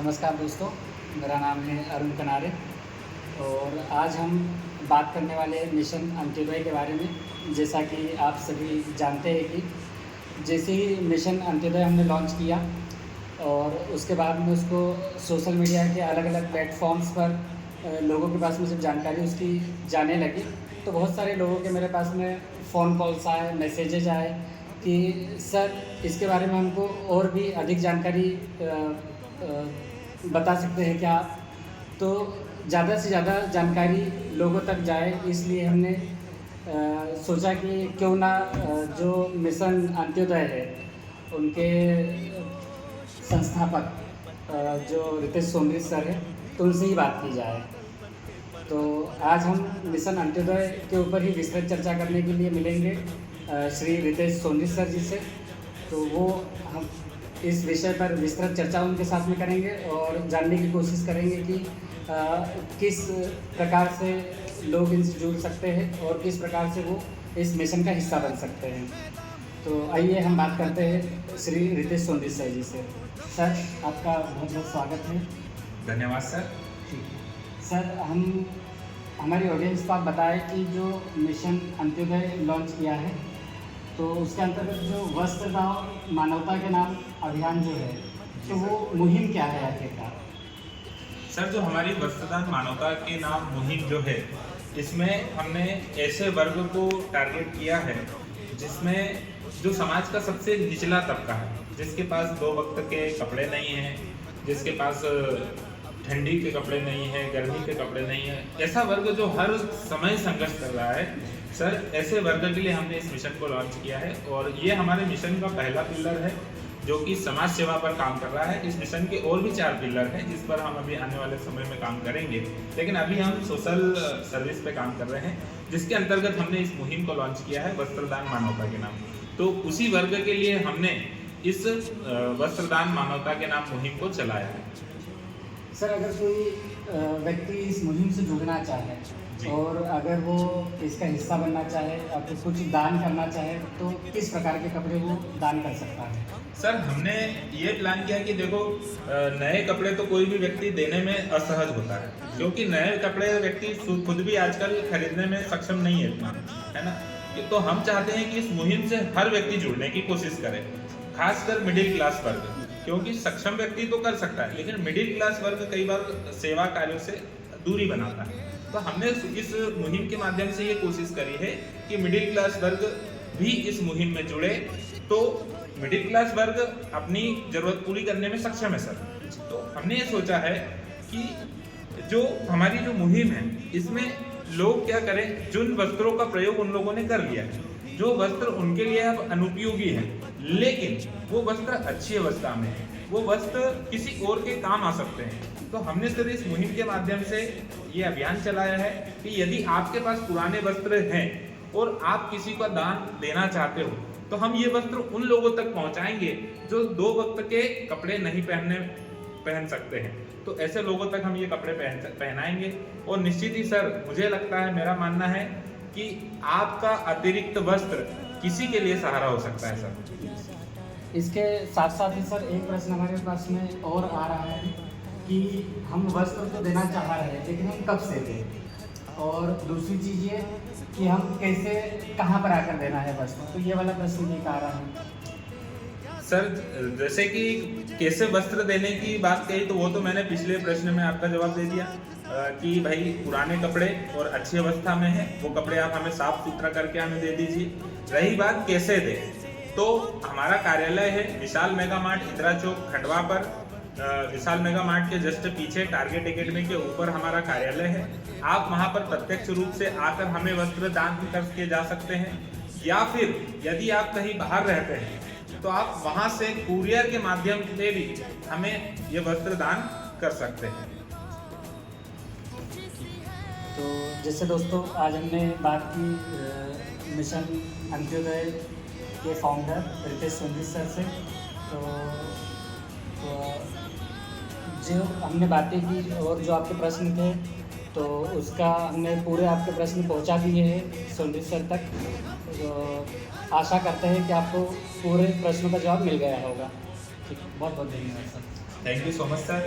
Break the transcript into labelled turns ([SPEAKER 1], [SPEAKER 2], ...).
[SPEAKER 1] नमस्कार दोस्तों, मेरा नाम है अरुण कनारे और आज हम बात करने वाले हैं मिशन अंत्योदय के बारे में। जैसा कि आप सभी जानते हैं कि जैसे ही मिशन अंत्योदय हमने लॉन्च किया और उसके बाद में उसको सोशल मीडिया के अलग अलग प्लेटफॉर्म्स पर लोगों के पास में जब जानकारी उसकी जाने लगी तो बहुत सारे लोगों के मेरे पास में फ़ोन कॉल्स आए, मैसेजेज आए कि सर इसके बारे में हमको और भी अधिक जानकारी बता सकते हैं क्या आप? तो ज़्यादा से ज़्यादा जानकारी लोगों तक जाए इसलिए हमने सोचा कि क्यों ना जो मिशन अंत्योदय है उनके संस्थापक जो रितेश सोमरी सर है तो उनसे ही बात की जाए। तो आज हम मिशन अंत्योदय के ऊपर ही विस्तृत चर्चा करने के लिए मिलेंगे श्री रितेश सोमरी सर जी से। तो वो हम इस विषय पर विस्तृत चर्चा उनके साथ में करेंगे और जानने की कोशिश करेंगे कि किस प्रकार से लोग इनसे जुड़ सकते हैं और किस प्रकार से वो इस मिशन का हिस्सा बन सकते हैं। तो आइए हम बात करते हैं श्री रितेश सोमरी सर जी से। सर आपका बहुत बहुत स्वागत है।
[SPEAKER 2] धन्यवाद सर।
[SPEAKER 1] ठीक है सर, हमारी ऑडियंस को आप बताएं कि जो मिशन अंत्योदय लॉन्च किया है तो उसके अंतर्गत जो वस्त्र दान मानवता के नाम अभियान जो है तो वो मुहिम क्या है आखिरकार?
[SPEAKER 2] सर, जो हमारी वस्त्रदान मानवता के नाम मुहिम जो है इसमें हमने ऐसे वर्ग को टारगेट किया है जिसमें जो समाज का सबसे निचला तबका है, जिसके पास 2 वक्त के कपड़े नहीं हैं, जिसके पास ठंडी के कपड़े नहीं है, गर्मी के कपड़े नहीं है, ऐसा वर्ग जो हर समय संघर्ष कर रहा है। सर, ऐसे वर्ग के लिए हमने इस मिशन को लॉन्च किया है और ये हमारे मिशन का पहला पिलर है जो कि समाज सेवा पर काम कर रहा है। इस मिशन के और भी 4 पिलर हैं जिस पर हम अभी आने वाले समय में काम करेंगे, लेकिन अभी हम सोशल सर्विस पे काम कर रहे हैं, जिसके अंतर्गत हमने इस मुहिम को लॉन्च किया है वस्त्रदान मानवता के नाम। तो उसी वर्ग के लिए हमने इस वस्त्रदान मानवता के नाम मुहिम को चलाया है।
[SPEAKER 1] सर, अगर कोई व्यक्ति इस मुहिम से जुड़ना चाहे और अगर वो इसका हिस्सा बनना चाहे या फिर कुछ दान करना चाहे तो किस प्रकार के कपड़े वो दान कर सकता है?
[SPEAKER 2] सर, हमने ये प्लान किया कि देखो, नए कपड़े तो कोई भी व्यक्ति देने में असहज होता है, क्योंकि नए कपड़े व्यक्ति खुद भी आजकल खरीदने में सक्षम नहीं है इतना, है ना। तो हम चाहते हैं कि इस मुहिम से हर व्यक्ति जुड़ने की कोशिश करे, खासकर मिडिल क्लास वर्ग, क्योंकि सक्षम व्यक्ति तो कर सकता है लेकिन मिडिल क्लास वर्ग कई बार सेवा कार्यों से दूरी बनाता है। तो हमने इस मुहिम के माध्यम से ये कोशिश करी है कि मिडिल क्लास वर्ग भी इस मुहिम में जुड़े, तो मिडिल क्लास वर्ग अपनी जरूरत पूरी करने में सक्षम है सर। तो हमने ये सोचा है कि जो हमारी जो मुहिम है इसमें लोग क्या करें, जिन वस्त्रों का प्रयोग उन लोगों ने कर लिया है, जो वस्त्र उनके लिए अब अनुपयोगी है लेकिन वो वस्त्र अच्छी अवस्था में है, वो वस्त्र किसी और के काम आ सकते हैं। तो हमने सर इस मुहिम के माध्यम से ये अभियान चलाया है कि यदि आपके पास पुराने वस्त्र हैं और आप किसी को दान देना चाहते हो तो हम ये वस्त्र उन लोगों तक पहुंचाएंगे जो 2 वक्त के कपड़े नहीं पहन सकते हैं। तो ऐसे लोगों तक हम ये कपड़े पहनाएंगे और निश्चित ही सर, मुझे लगता है, मेरा मानना है कि आपका अतिरिक्त वस्त्र किसी के लिए सहारा हो सकता है सर।
[SPEAKER 1] इसके साथ साथ ही सर एक प्रश्न हमारे पास में और आ रहा है कि हम वस्त्र तो देना चाह रहे हैं लेकिन हम कब से दें, और दूसरी चीज़ ये कि हम कैसे, कहाँ पर आकर देना है वस्त्र, तो ये वाला प्रश्न भी आ रहा है।
[SPEAKER 2] सर, जैसे कि कैसे वस्त्र देने की बात कही तो वो तो मैंने पिछले प्रश्न में आपका जवाब दे दिया कि भाई पुराने कपड़े और अच्छी अवस्था में है वो कपड़े आप हमें साफ सुथरा करके हमें दे दीजिए। रही बात कैसे दे, तो हमारा कार्यालय है विशाल मेगा मार्ट, इंदिरा चौक, खंडवा पर। विशाल मेगा मार्ट के जस्ट पीछे टारगेट एकेडमी के ऊपर हमारा कार्यालय है। आप वहां पर प्रत्यक्ष रूप से आकर हमें वस्त्र दान करके जा सकते हैं, या फिर यदि आप कहीं बाहर रहते हैं तो आप वहां से कुरियर के माध्यम से भी हमें ये वस्त्र दान कर सकते हैं।
[SPEAKER 1] तो जैसे दोस्तों, आज हमने बात की मिशन अंत्योदय के फाउंडर रितेश सोमरी सर से। तो जो हमने बातें की और जो आपके प्रश्न थे तो उसका हमने पूरे आपके प्रश्न पहुंचा दिए हैं सोमरी सर तक। तो आशा करते हैं कि आपको पूरे प्रश्नों का जवाब मिल गया होगा। ठीक, बहुत बहुत धन्यवाद sir.
[SPEAKER 2] Thank you so much sir.